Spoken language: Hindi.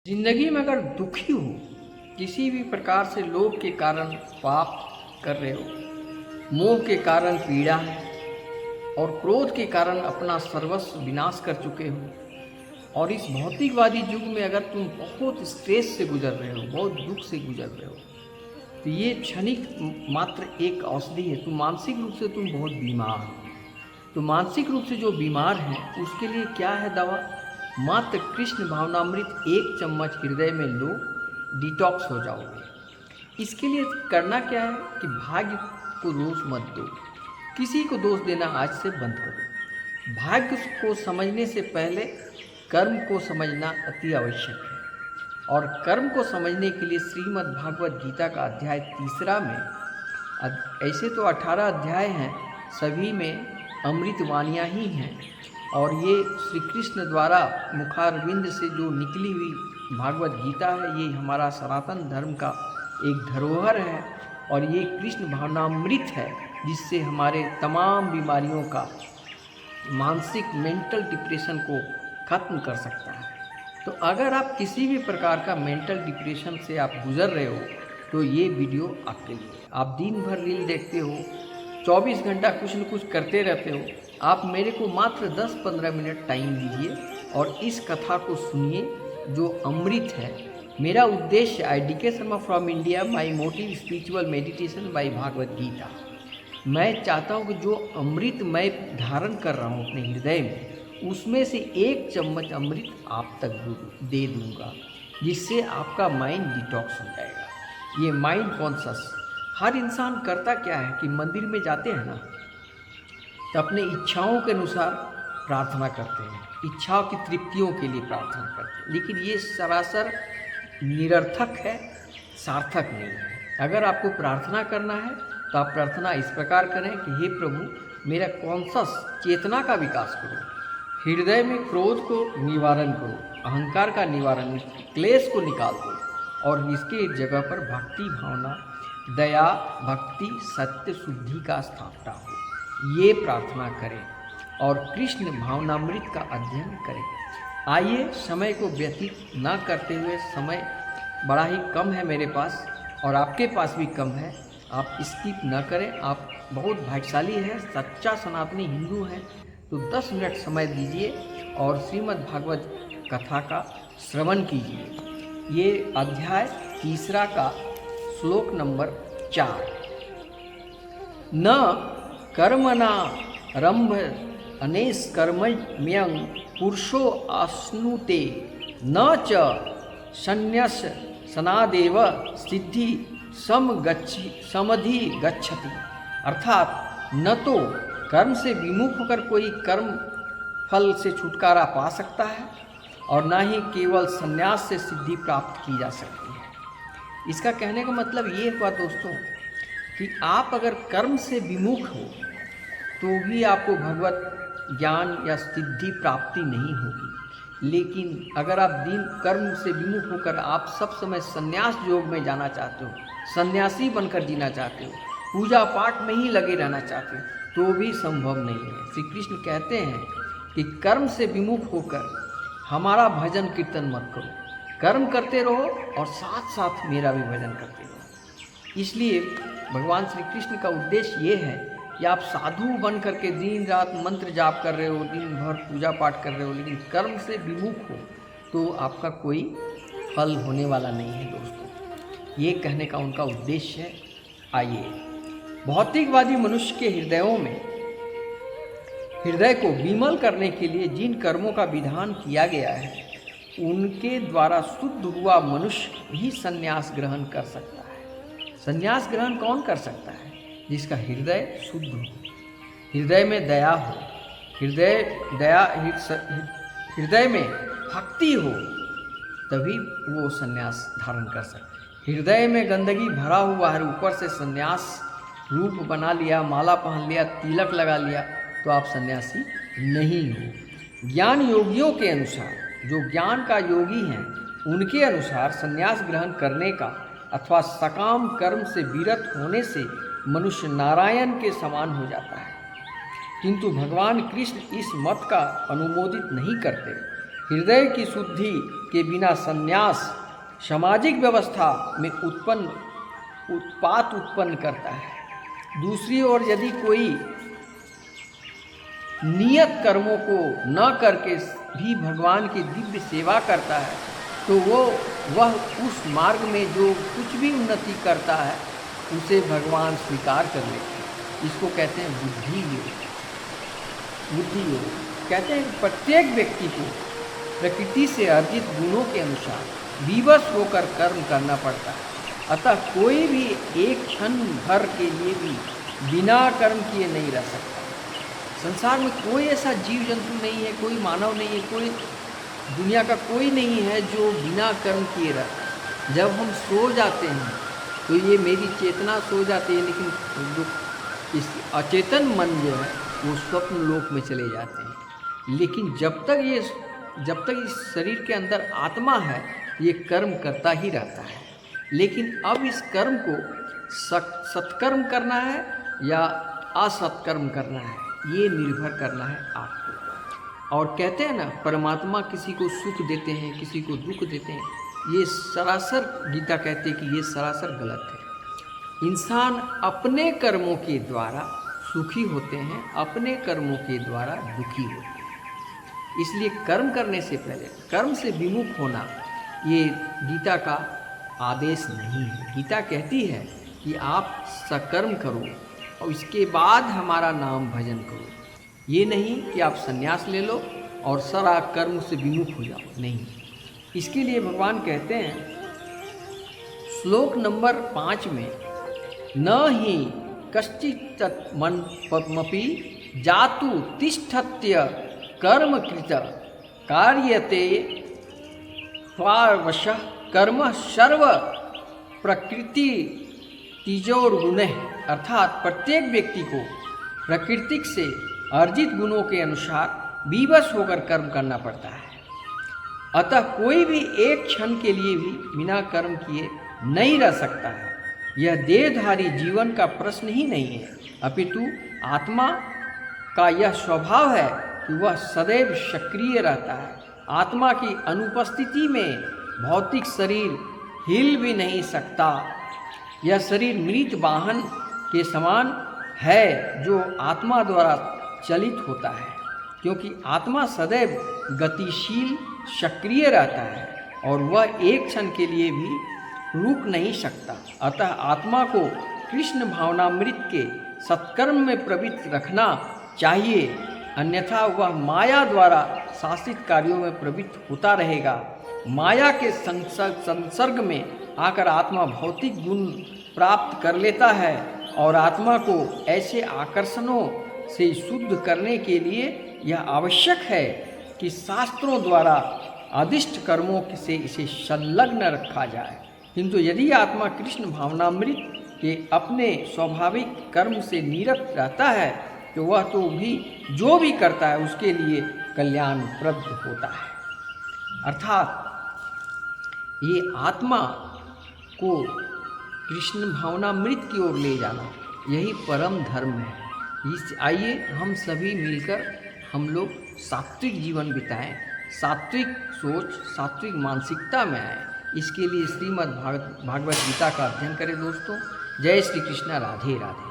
जिंदगी में अगर दुखी हो, किसी भी प्रकार से लोभ के कारण पाप कर रहे हो, मोह के कारण पीड़ा है और क्रोध के कारण अपना सर्वस्व विनाश कर चुके हो, और इस भौतिकवादी युग में अगर तुम बहुत स्ट्रेस से गुजर रहे हो, बहुत दुख से गुजर रहे हो, तो ये क्षणिक मात्र एक औषधि है। तुम मानसिक रूप से तुम बहुत बीमार हो, तो मानसिक रूप से जो बीमार हैं उसके लिए क्या है दवा? मात्र कृष्ण भावनामृत 1 चम्मच हृदय में लो, डिटॉक्स हो जाओगे। इसके लिए करना क्या है कि भाग्य को दोष मत दो, किसी को दोष देना आज से बंद करो। भाग्य को समझने से पहले कर्म को समझना अति आवश्यक है, और कर्म को समझने के लिए श्रीमद् भागवत गीता का अध्याय 3 में, ऐसे तो 18 अध्याय हैं, सभी में अमृतवाणियाँ ही हैं, और ये श्री कृष्ण द्वारा मुखारविंद से जो निकली हुई भागवत गीता है, ये हमारा सनातन धर्म का एक धरोहर है, और ये कृष्ण भावनामृत है जिससे हमारे तमाम बीमारियों का, मानसिक मेंटल डिप्रेशन को खत्म कर सकता है। तो अगर आप किसी भी प्रकार का मेंटल डिप्रेशन से आप गुजर रहे हो तो ये वीडियो आपके लिए। आप दिन भर रील देखते हो, 24 घंटा कुछ न कुछ करते रहते हो, आप मेरे को मात्र 10-15 मिनट टाइम दीजिए और इस कथा को सुनिए जो अमृत है। मेरा उद्देश्य I D Sharma from India, my motive spiritual meditation by Bhagwat Gita. मैं चाहता हूँ कि जो अमृत मैं धारण कर रहा हूँ अपने हृदय में, उसमें से 1 चम्मच अमृत आप तक दे दूँगा, जिससे आपका माइंड डिटॉक्स हो जाएगा। ये माइंड कॉन्शस हर इंसान करता क्या है कि मंदिर में जाते हैं ना, तो अपने इच्छाओं के अनुसार प्रार्थना करते हैं, इच्छाओं की तृप्तियों के लिए प्रार्थना करते हैं, लेकिन ये सरासर निरर्थक है, सार्थक नहीं है। अगर आपको प्रार्थना करना है तो आप प्रार्थना इस प्रकार करें कि हे प्रभु, मेरा कॉन्शस चेतना का विकास करो, हृदय में क्रोध को निवारण करो, अहंकार का निवारण, क्लेश को निकाल दो, और इसके जगह पर भक्ति भावना, दया, भक्ति, सत्य, शुद्धि का स्थापना हो। ये प्रार्थना करें और कृष्ण भावनामृत का अध्ययन करें। आइए, समय को व्यतीत ना करते हुए, समय बड़ा ही कम है मेरे पास और आपके पास भी कम है, आप स्किप न करें। आप बहुत भाग्यशाली हैं, सच्चा सनातनी हिंदू हैं, तो 10 मिनट समय दीजिए और श्रीमद् भागवत कथा का श्रवण कीजिए। ये अध्याय 3 का श्लोक नंबर 4। न कर्मणा रंभ अनेस कर्मण्यं पुरुषो आश्नुते, न च संन्यास सनादेव सिद्धि समधि गच्छति। अर्थात न तो कर्म से विमुख होकर कोई कर्म फल से छुटकारा पा सकता है, और न ही केवल संन्यास से सिद्धि प्राप्त की जा सकती है। इसका कहने का मतलब ये हुआ दोस्तों कि आप अगर कर्म से विमुख हो तो भी आपको भगवत ज्ञान या सिद्धि प्राप्ति नहीं होगी, लेकिन अगर आप दिन कर्म से विमुख होकर आप सब समय संन्यास योग में जाना चाहते हो, सन्यासी बनकर जीना चाहते हो, पूजा पाठ में ही लगे रहना चाहते हो, तो भी संभव नहीं है। श्री कृष्ण कहते हैं कि कर्म से विमुख होकर हमारा भजन कीर्तन मत करो, कर्म करते रहो और साथ साथ मेरा भी भजन करते रहो। इसलिए भगवान श्री कृष्ण का उद्देश्य ये है कि आप साधु बन करके दिन रात मंत्र जाप कर रहे हो, दिन भर पूजा पाठ कर रहे हो, लेकिन कर्म से विमुख हो तो आपका कोई फल होने वाला नहीं है दोस्तों। ये कहने का उनका उद्देश्य है। आइए, भौतिकवादी मनुष्य के हृदयों में, हृदय को विमल करने के लिए जिन कर्मों का विधान किया गया है, उनके द्वारा शुद्ध हुआ मनुष्य ही संन्यास ग्रहण कर सकता है। संन्यास ग्रहण कौन कर सकता है? जिसका हृदय शुद्ध हो, हृदय में दया हो, हृदय में भक्ति हो, तभी वो संन्यास धारण कर सकता है। हृदय में गंदगी भरा हुआ है, ऊपर से संन्यास रूप बना लिया, माला पहन लिया, तिलक लगा लिया, तो आप सन्यासी नहीं हो। ज्ञान योगियों के अनुसार, जो ज्ञान का योगी हैं, उनके अनुसार संन्यास ग्रहण करने का अथवा सकाम कर्म से विरत होने से मनुष्य नारायण के समान हो जाता है, किंतु भगवान कृष्ण इस मत का अनुमोदित नहीं करते। हृदय की शुद्धि के बिना संन्यास सामाजिक व्यवस्था में उत्पात उत्पन्न करता है। दूसरी ओर यदि कोई नियत कर्मों को न करके भी भगवान की दिव्य सेवा करता है तो वह उस मार्ग में जो कुछ भी उन्नति करता है उसे भगवान स्वीकार कर लेते हैं। इसको कहते हैं बुद्धि योग। बुद्धि योग कहते हैं प्रत्येक व्यक्ति को प्रकृति से अर्जित गुणों के अनुसार विवश होकर कर्म करना पड़ता है। अतः कोई भी एक क्षण भर के लिए भी बिना कर्म किए नहीं रह सकता। संसार में कोई ऐसा जीव जंतु नहीं है, कोई मानव नहीं है, कोई दुनिया का कोई नहीं है जो बिना कर्म किए रहता है। जब हम सो जाते हैं तो ये मेरी चेतना सो जाती है, लेकिन जो इस अचेतन मन जो है वो स्वप्न लोक में चले जाते हैं। लेकिन जब तक इस शरीर के अंदर आत्मा है ये कर्म करता ही रहता है। लेकिन अब इस कर्म को सत्कर्म करना है या असत्कर्म करना है ये निर्भर करना है आपको। और कहते हैं ना, परमात्मा किसी को सुख देते हैं, किसी को दुख देते हैं, ये सरासर गीता कहते हैं कि ये सरासर गलत है। इंसान अपने कर्मों के द्वारा सुखी होते हैं, अपने कर्मों के द्वारा दुखी होते हैं। इसलिए कर्म करने से पहले कर्म से विमुख होना ये गीता का आदेश नहीं है। गीता कहती है कि आप सकर्म करो और इसके बाद हमारा नाम भजन करो। ये नहीं कि आप संन्यास ले लो और सारा कर्म से विमुख हो जाओ, नहीं। इसके लिए भगवान कहते हैं श्लोक नंबर 5 में, न ही कश्चित् मनमपि जातु तिष्ठत्य कर्मकृत कार्यते स्वावशः कर्म सर्व प्रकृति तिजोर्गुण। अर्थात प्रत्येक व्यक्ति को प्राकृतिक से अर्जित गुणों के अनुसार विवश होकर कर्म करना पड़ता है। अतः कोई भी एक क्षण के लिए भी बिना कर्म किए नहीं रह सकता है। यह देहधारी जीवन का प्रश्न ही नहीं है, अपितु आत्मा का यह स्वभाव है कि वह सदैव सक्रिय रहता है। आत्मा की अनुपस्थिति में भौतिक शरीर हिल भी नहीं सकता। यह शरीर मृत वाहन के समान है जो आत्मा द्वारा चलित होता है, क्योंकि आत्मा सदैव गतिशील सक्रिय रहता है और वह एक क्षण के लिए भी रुक नहीं सकता। अतः आत्मा को कृष्ण भावनामृत के सत्कर्म में प्रवृत्त रखना चाहिए, अन्यथा वह माया द्वारा शासित कार्यों में प्रवृत्त होता रहेगा। माया के संसर्ग में आकर आत्मा भौतिक गुण प्राप्त कर लेता है और आत्मा को ऐसे आकर्षणों से शुद्ध करने के लिए यह आवश्यक है कि शास्त्रों द्वारा आदिष्ट कर्मों से इसे संलग्न रखा जाए। किंतु यदि आत्मा कृष्ण भावनामृत के अपने स्वाभाविक कर्म से निरत रहता है तो वह तो भी जो भी करता है उसके लिए कल्याणप्रद होता है। अर्थात ये आत्मा को कृष्ण भावनामृत की ओर ले जाना यही परम धर्म है। आइए हम सभी मिलकर हम लोग सात्विक जीवन बिताएं, सात्विक सोच, सात्विक मानसिकता में आए। इसके लिए श्रीमद् भागवत गीता का अध्ययन करें दोस्तों। जय श्री कृष्ण, राधे राधे।